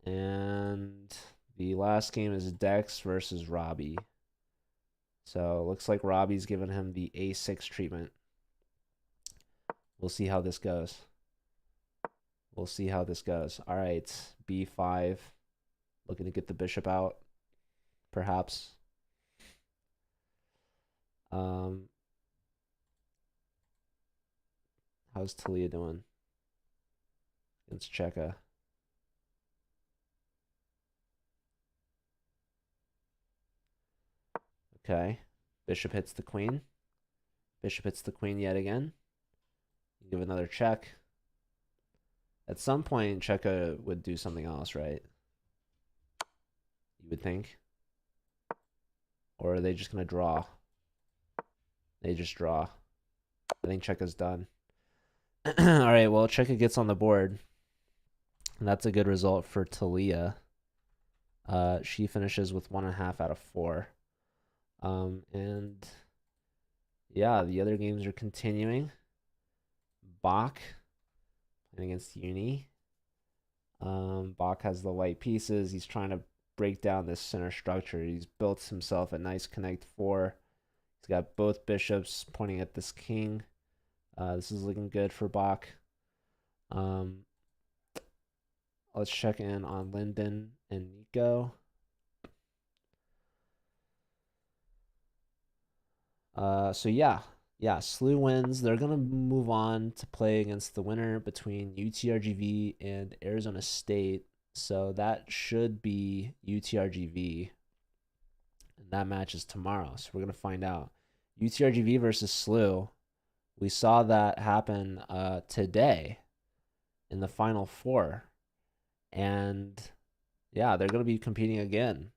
And the last game is Dex versus Robbie. So it looks like Robbie's giving him the A6 treatment. We'll see how this goes. We'll see how this goes. All right, B5. Looking to get the bishop out, perhaps. How's Talia doing against Cheka? Okay. Bishop hits the queen. Bishop hits the queen yet again. Give another check. At some point, Cheka would do something else, right? You would think. Or are they just going to draw? They just draw. I think Cheka's done. All right, well, Cheka gets on the board. And that's a good result for Talia. She finishes with 1.5 out of 4. And yeah, the other games are continuing. Bach playing against Uni. Bach has the white pieces. He's trying to break down this center structure. He's built himself a nice connect 4. He's got both bishops pointing at this king. This is looking good for Bach. Let's check in on Linden and Nico. So yeah, SLU wins. They're gonna move on to play against the winner between UTRGV and Arizona State. So that should be UTRGV. And that match is tomorrow. So we're gonna find out. UTRGV versus SLU. We saw that happen today in the Final Four. And yeah, they're gonna be competing again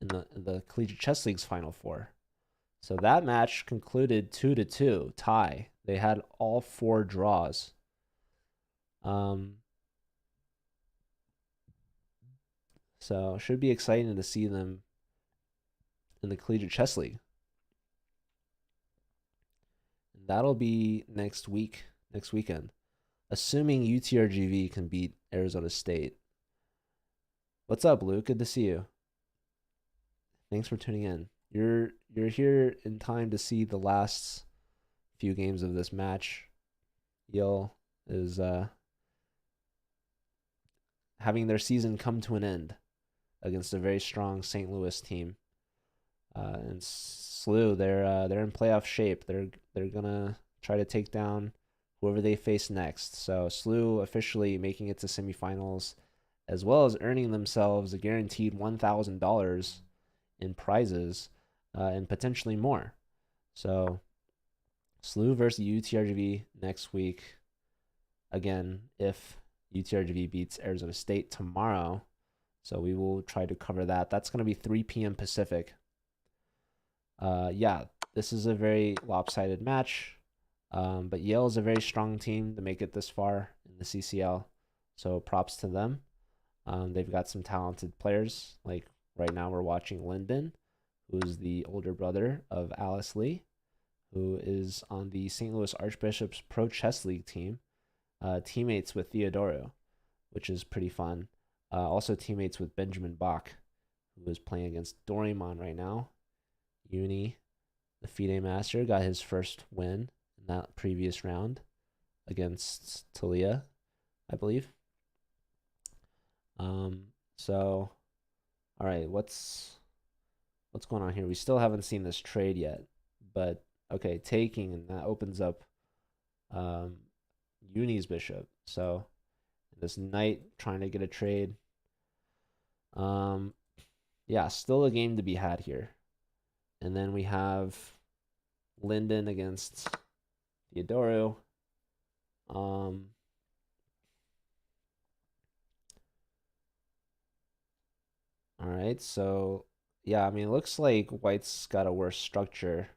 in the Collegiate Chess League's Final Four. So that match concluded 2-2 tie. They had all 4 draws. So should be exciting to see them in the Collegiate Chess League. And that'll be next weekend, assuming UTRGV can beat Arizona State. What's up, Luke? Good to see you. Thanks for tuning in. You're here in time to see the last few games of this match. Yale is having their season come to an end against a very strong St. Louis team. And SLU, they're in playoff shape. They're gonna try to take down whoever they face next. So SLU officially making it to semifinals, as well as earning themselves a guaranteed $1,000 in prizes and potentially more. So SLU versus UTRGV next week. Again, if UTRGV beats Arizona State tomorrow. So we will try to cover that. That's going to be 3 p.m. Pacific. Yeah, this is a very lopsided match. But Yale is a very strong team to make it this far in the CCL. So props to them. They've got some talented players. Like right now we're watching Lyndon, who's the older brother of Alice Lee, who is on the St. Louis Archbishops Pro Chess League team, teammates with Theodoro, which is pretty fun. Also teammates with Benjamin Bach, who is playing against Doraemon right now. Uni, the FIDE master, got his first win in that previous round against Talia, I believe. So, all right, what's going on here? We still haven't seen this trade yet, but okay, taking, and that opens up Uni's bishop. So this knight trying to get a trade. Yeah, still a game to be had here. And then we have Lyndon against Theodoro. All right, so yeah, I mean, it looks like White's got a worse structure.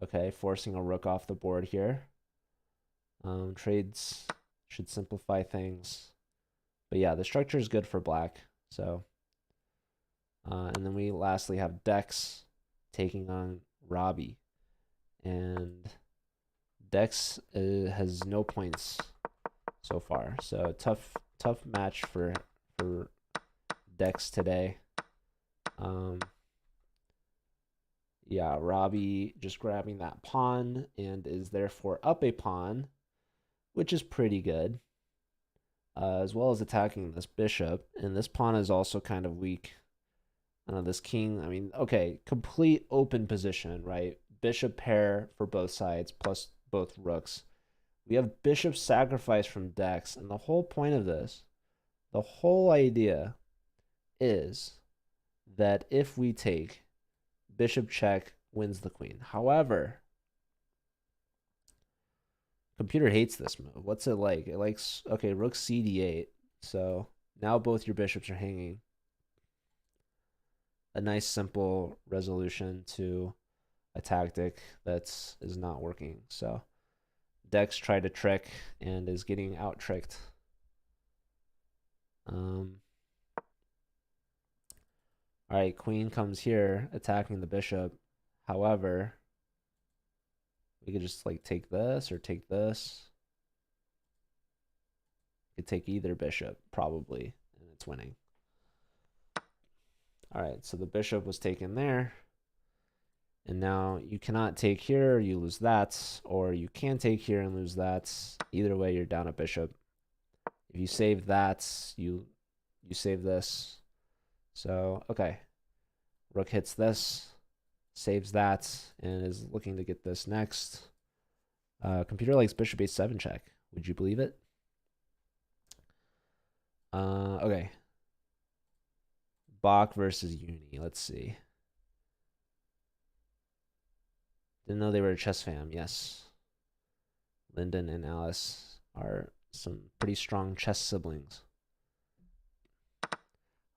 Okay, forcing a rook off the board here. Trades should simplify things. But yeah, the structure is good for black. So, and then we lastly have Dex taking on Robbie. And Dex has no points so far. So tough match for Dex today. Yeah, Robbie just grabbing that pawn and is therefore up a pawn, which is pretty good. As well as attacking this bishop, and this pawn is also kind of weak. This king, I mean, okay, complete open position, right? Bishop pair for both sides, plus both rooks. We have bishop sacrifice from Dex, and the whole point of this, the whole idea is that if we take, bishop check wins the queen. However, computer hates this move. What's it like? It likes, okay, rook cd8. So now both your bishops are hanging. A nice simple resolution to a tactic that is not working. So Dex tried to trick and is getting out tricked. All right, queen comes here attacking the bishop. However, we could just like take this or take this. We could take either bishop probably, and it's winning. All right, so the bishop was taken there. And now you cannot take here, you lose that, or you can take here and lose that. Either way, you're down a bishop. If you save that, you save this. So, okay. Rook hits this, saves that, and is looking to get this next. Computer likes bishop h7 check. Would you believe it? Okay. Bach versus Uni. Let's see. Didn't know they were a chess fam. Yes. Lyndon and Alice are some pretty strong chess siblings.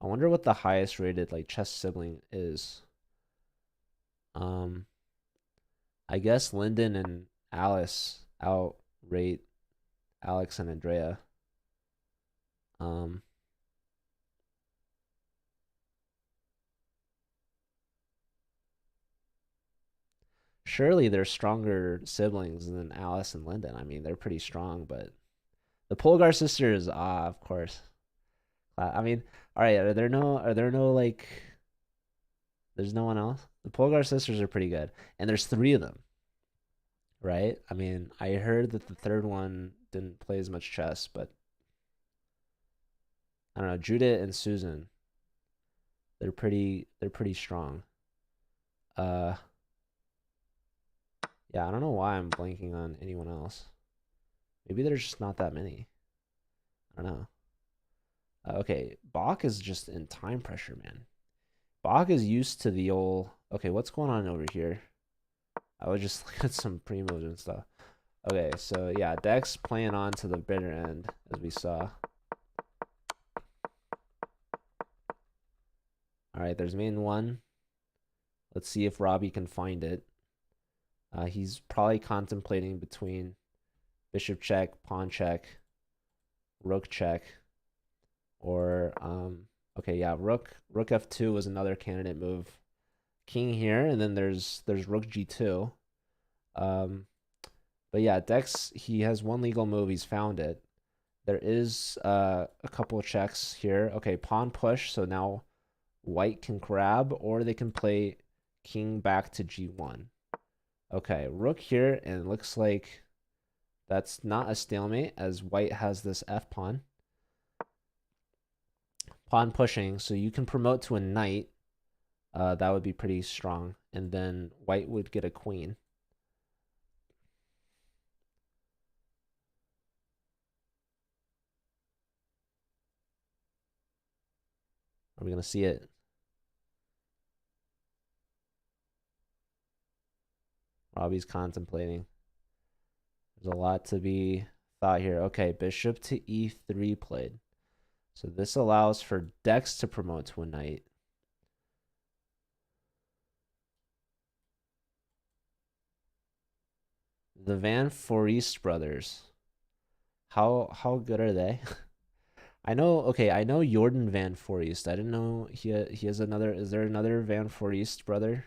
I wonder what the highest rated like chess sibling is. I guess Lyndon and Alice outrate Alex and Andrea. Surely they're stronger siblings than Alice and Lyndon. I mean, they're pretty strong, but the Polgar sisters, of course. I mean, all right, are there no like there's no one else? The Polgar sisters are pretty good. And there's three of them, right? I mean, I heard that the third one didn't play as much chess, but I don't know, Judith and Susan. They're pretty strong. Yeah, I don't know why I'm blanking on anyone else. Maybe there's just not that many. I don't know. Okay, Bach is just in time pressure, man. Bach is used to the old... Okay, what's going on over here? I was just looking at some primos and stuff. Okay, so yeah, Dex playing on to the bitter end, as we saw. All right, there's main one. Let's see if Robbie can find it. He's probably contemplating between bishop check, pawn check, rook check, or okay, yeah, rook f2 was another candidate move. King here, and then there's rook g2. But yeah, Dex, he has one legal move. He's found it. There is a couple of checks here. Okay, pawn push. So now white can grab, or they can play king back to g1. Okay, rook here, and it looks like that's not a stalemate, as white has this f pawn. Pawn pushing, so you can promote to a knight. That would be pretty strong. And then white would get a queen. Are we going to see it? Robbie's contemplating. There's a lot to be thought here. Okay, bishop to e3 played. So this allows for Dex to promote to a knight. The Van Foreest brothers. How good are they? I know. Okay, I know Jordan Van Foreest. I didn't know he has another. Is there another Van Foreest brother?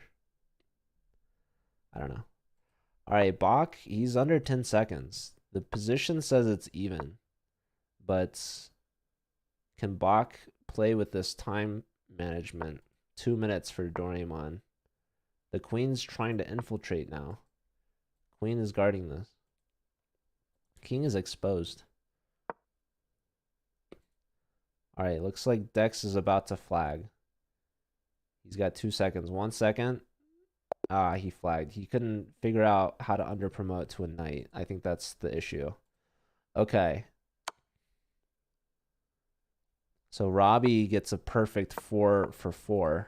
I don't know. All right, Bach. He's under 10 seconds. The position says it's even, but can Bach play with this time management? 2 minutes for Doraemon. The queen's trying to infiltrate now. Queen is guarding this. King is exposed. All right, looks like Dex is about to flag. He's got 2 seconds. 1 second. Ah, he flagged. He couldn't figure out how to under promote to a knight. I think that's the issue. Okay. So Robbie gets a perfect 4 for 4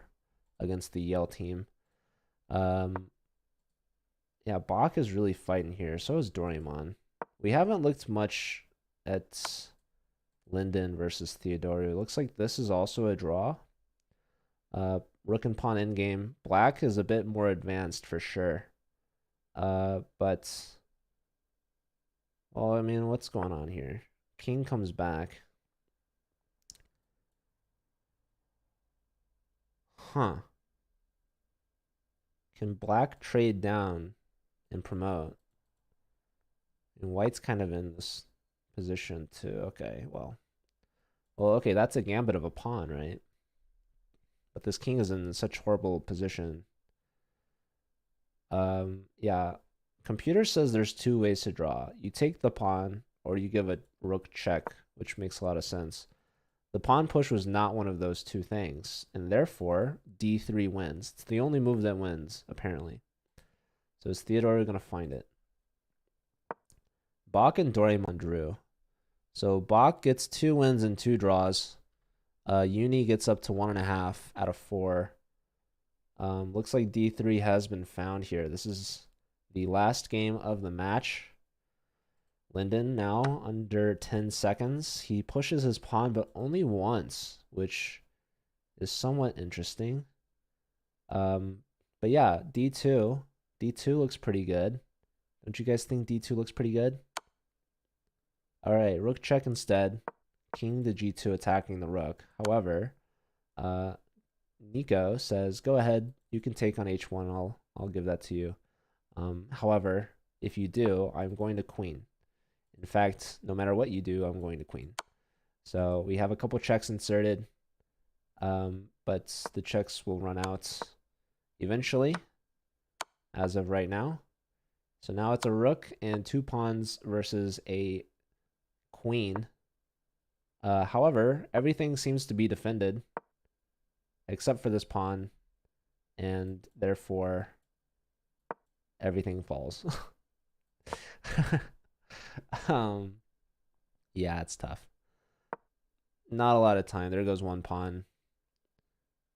against the Yale team. Yeah, Bach is really fighting here. So is Doraemon. We haven't looked much at Lyndon versus Theodore. It looks like this is also a draw. Rook and pawn endgame. Black is a bit more advanced for sure. But well, I mean, what's going on here? King comes back. Huh. Can black trade down and promote? And white's kind of in this position too. Okay, well, okay, that's a gambit of a pawn, right? But this king is in such horrible position. Yeah. Computer says there's 2 ways to draw. You take the pawn, or you give a rook check, which makes a lot of sense. The pawn push was not one of those 2 things, and therefore d3 wins. It's the only move that wins, apparently. So is Theodore going to find it? Bach and Doraemon drew. So Bach gets 2 wins and 2 draws. Uni gets up to 1.5 out of 4. Looks like d3 has been found here. This is the last game of the match. Lyndon now under 10 seconds. He pushes his pawn, but only once, which is somewhat interesting. But yeah, d2. d2 looks pretty good. Don't you guys think d2 looks pretty good? All right, rook check instead. King to g2 attacking the rook. However, Nico says, "Go ahead. You can take on h1. I'll give that to you. However, if you do, I'm going to queen. In fact, no matter what you do, I'm going to queen." So we have a couple checks inserted, but the checks will run out eventually, as of right now. So now it's a rook and 2 pawns versus a queen. However, everything seems to be defended except for this pawn, and therefore everything falls. Yeah, it's tough. Not a lot of time. There goes 1 pawn,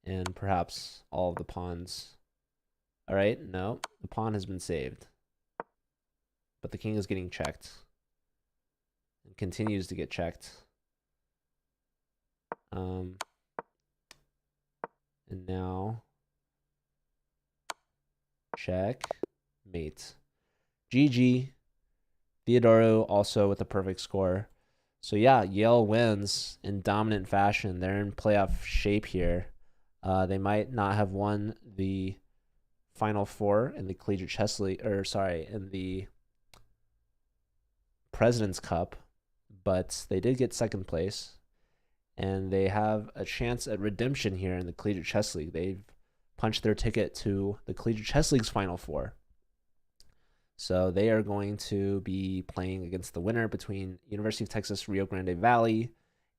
and perhaps all of the pawns. All right, no, the pawn has been saved, but the king is getting checked and continues to get checked. And now Checkmate. GG. Theodoro also with a perfect score. So yeah, Yale wins in dominant fashion. They're in playoff shape here. They might not have won the Final Four in the Collegiate Chess League, in the President's Cup, but they did get second place, and they have a chance at redemption here in the Collegiate Chess League. They've punched their ticket to the Collegiate Chess League's Final Four. So they are going to be playing against the winner between University of Texas Rio Grande Valley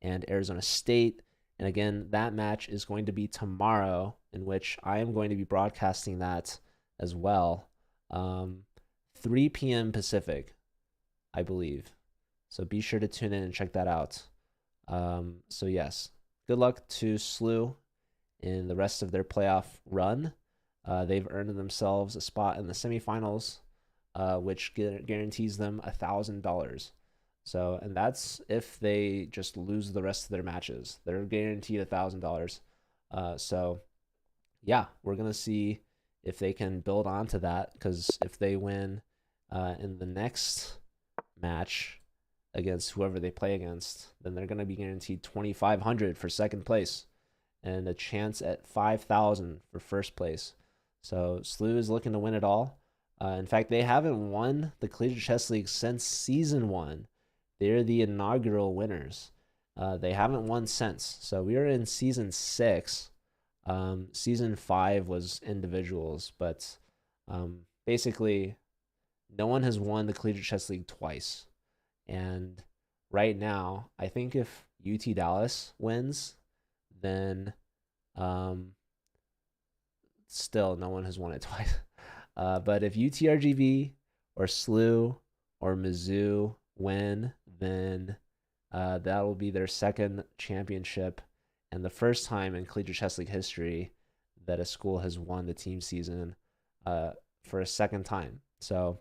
and Arizona State. And again, that match is going to be tomorrow, in which I am going to be broadcasting that as well. 3 p.m. Pacific, I believe. So be sure to tune in and check that out. So yes, good luck to SLU in the rest of their playoff run. They've earned themselves a spot in the semifinals, which guarantees them $1,000. So, and that's if they just lose the rest of their matches. They're guaranteed $1,000. So, yeah, we're gonna see if they can build onto that, because if they win in the next match against whoever they play against, then they're gonna be guaranteed $2,500 for second place and a chance at $5,000 for first place. So SLU is looking to win it all. In fact, they haven't won the Collegiate Chess League since season 1. They're the inaugural winners. They haven't won since. So we are in season 6. Season 5 was individuals, but basically no one has won the Collegiate Chess League twice. And right now, I think if UT Dallas wins, then still no one has won it twice. But if UTRGV or SLU or Mizzou win, then that will be their second championship and the first time in Collegiate Chess League history that a school has won the team season for a second time. So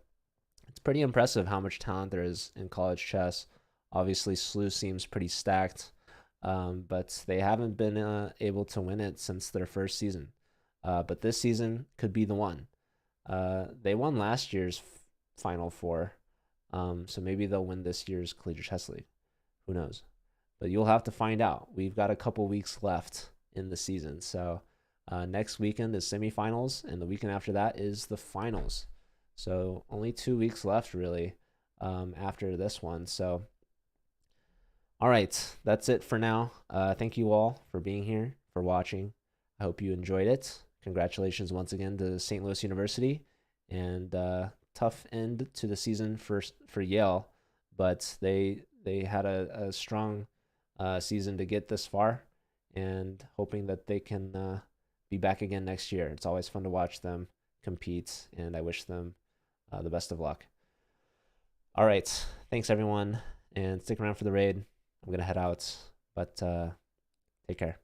it's pretty impressive how much talent there is in college chess. Obviously, SLU seems pretty stacked, but they haven't been able to win it since their first season. But this season could be the one. They won last year's Final Four, so maybe they'll win this year's Collegiate Chess League. Who knows? But you'll have to find out. We've got a couple weeks left in the season. So next weekend is semifinals, and the weekend after that is the finals. So only 2 weeks left, really, after this one. So, all right, that's it for now. Thank you all for being here, for watching. I hope you enjoyed it. Congratulations once again to St. Louis University, and tough end to the season for Yale, but they had a strong season to get this far, and hoping that they can be back again next year. It's always fun to watch them compete, and I wish them the best of luck. All right, thanks everyone, and stick around for the raid. I'm gonna head out, but take care.